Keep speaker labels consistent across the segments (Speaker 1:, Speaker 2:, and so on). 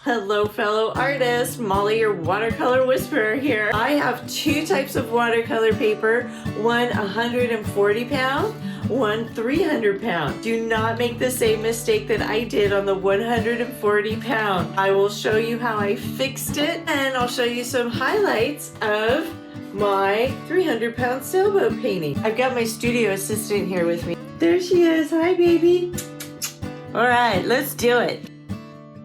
Speaker 1: Hello fellow artists, Molly your watercolor whisperer here. I have two types of watercolor paper, one 140 pound, one 300 pound. Do not make the same mistake that I did on the 140 pound. I will show you how I fixed it and I'll show you some highlights of my 300 pound sailboat painting. I've got my studio assistant here with me. There she is. Hi baby. All right, let's do it.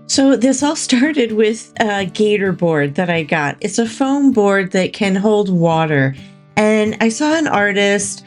Speaker 1: So this all started with a gator board that I got. It's a foam board that can hold water. And I saw an artist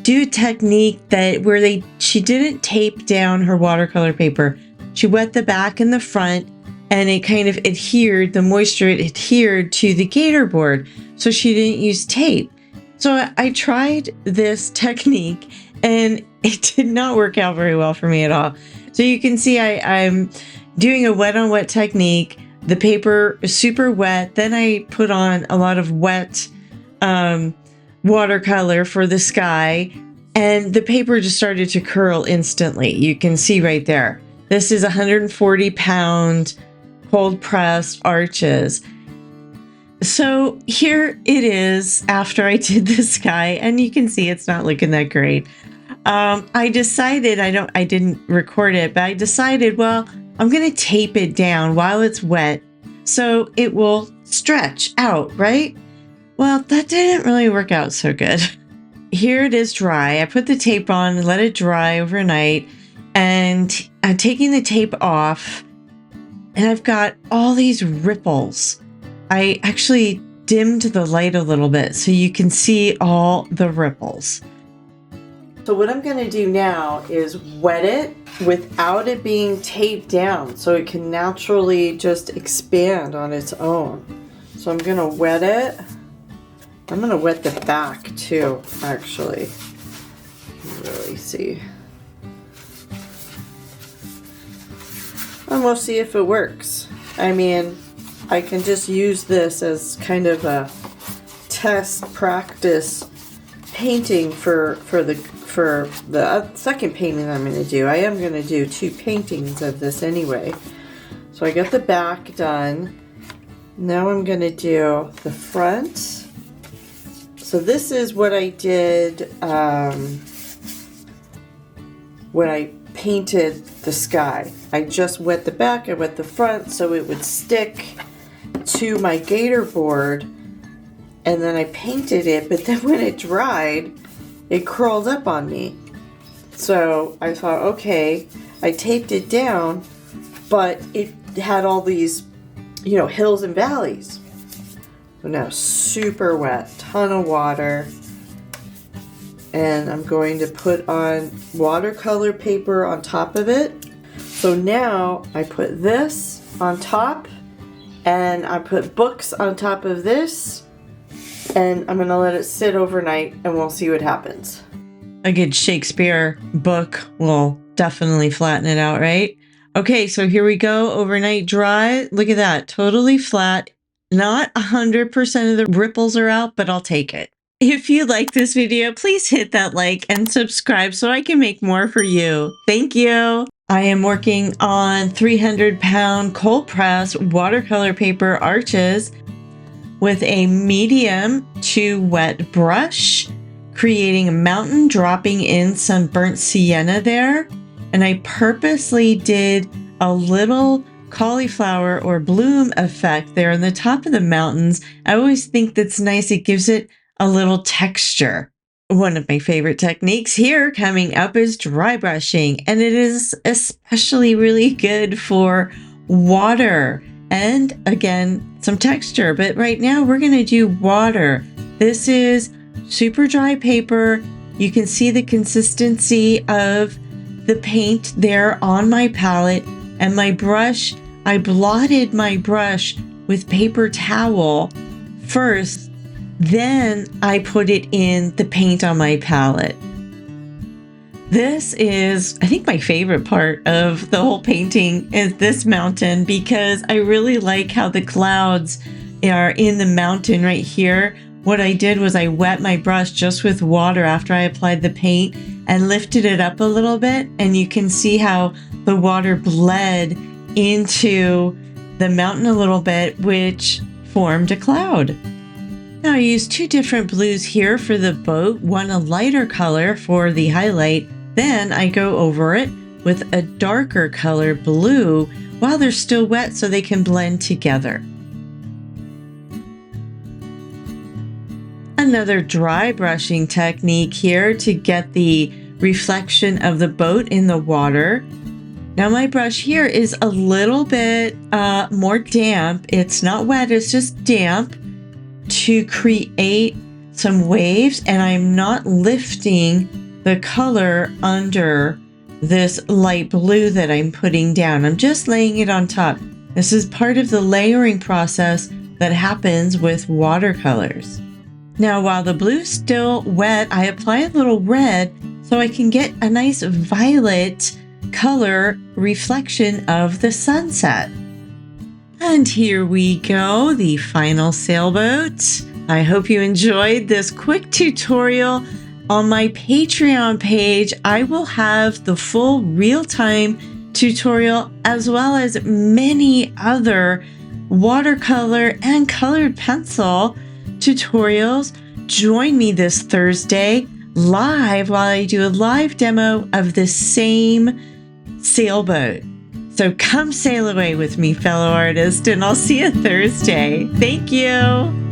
Speaker 1: do a technique where she didn't tape down her watercolor paper. She wet the back and the front and it kind of adhered, the moisture adhered to the gator board. So she didn't use tape. So I tried this technique and it did not work out very well for me at all. So you can see I'm doing a wet on wet technique. The paper is super wet. Then I put on a lot of wet watercolor for the sky and the paper just started to curl instantly. You can see right there. This is 140 pound cold pressed arches. So here it is after I did the sky and you can see it's not looking that great. I decided, I didn't record it, but I decided, well, I'm going to tape it down while it's wet so it will stretch out, right? Well, that didn't really work out so good. Here it is dry. I put the tape on and let it dry overnight, and I'm taking the tape off and I've got all these ripples. I actually dimmed the light a little bit so you can see all the ripples. So what I'm going to do now is wet it without it being taped down so it can naturally just expand on its own. So I'm going to wet it. I'm going to wet the back too, actually. Really see. And we'll see if it works. I mean, I can just use this as kind of a test practice painting for the second painting I'm going to do. I am going to do 2 paintings of this anyway. So I got the back done. Now I'm going to do the front. So this is what I did when I painted the sky. I just wet the back, I wet the front so it would stick to my gator board, and then I painted it, but then when it dried, it curled up on me. So I thought, okay, I taped it down, but it had all these, hills and valleys. So now super wet, ton of water. And I'm going to put on watercolor paper on top of it. So now I put this on top and I put books on top of this. And I'm going to let it sit overnight and we'll see what happens. A good Shakespeare book will definitely flatten it out, right? Okay, so here we go. Overnight dry. Look at that. Totally flat. Not 100% of the ripples are out, but I'll take it. If you like this video, please hit that like and subscribe so I can make more for you. Thank you. I am working on 300 pound cold press watercolor paper arches with a medium to wet brush, creating a mountain, dropping in some burnt sienna there. And I purposely did a little cauliflower or bloom effect there on the top of the mountains. I always think that's nice. It gives it a little texture. One of my favorite techniques here coming up is dry brushing, and it is especially really good for water and again some texture, but right now we're going to do water. This is super dry paper. You can see the consistency of the paint there on my palette, and my brush, I blotted my brush with paper towel first, then I put it in the paint on my palette. This is, I think, my favorite part of the whole painting is this mountain, because I really like how the clouds are in the mountain right here. What I did was I wet my brush just with water after I applied the paint and lifted it up a little bit, and you can see how the water bled into
Speaker 2: the mountain a little bit, which formed a cloud. Now I used two different blues here for the boat, one a lighter color for the highlight, then I go over it with a darker color blue while they're still wet so they can blend together. Another dry brushing technique here to get the reflection of the boat in the water. Now my brush here is a little bit more damp. It's not wet, it's just damp to create some waves, and I'm not lifting the color under this light blue that I'm putting down. I'm just laying it on top. This is part of the layering process that happens with watercolors. Now, while the blue's still wet, I apply a little red so I can get a nice violet color reflection of the sunset. And here we go, the final sailboat. I hope you enjoyed this quick tutorial. On my Patreon page, I will have the full real-time tutorial as well as many other watercolor and colored pencil tutorials. Join me this Thursday live while I do a live demo of the same sailboat. So come sail away with me, fellow artist, and I'll see you Thursday. Thank you.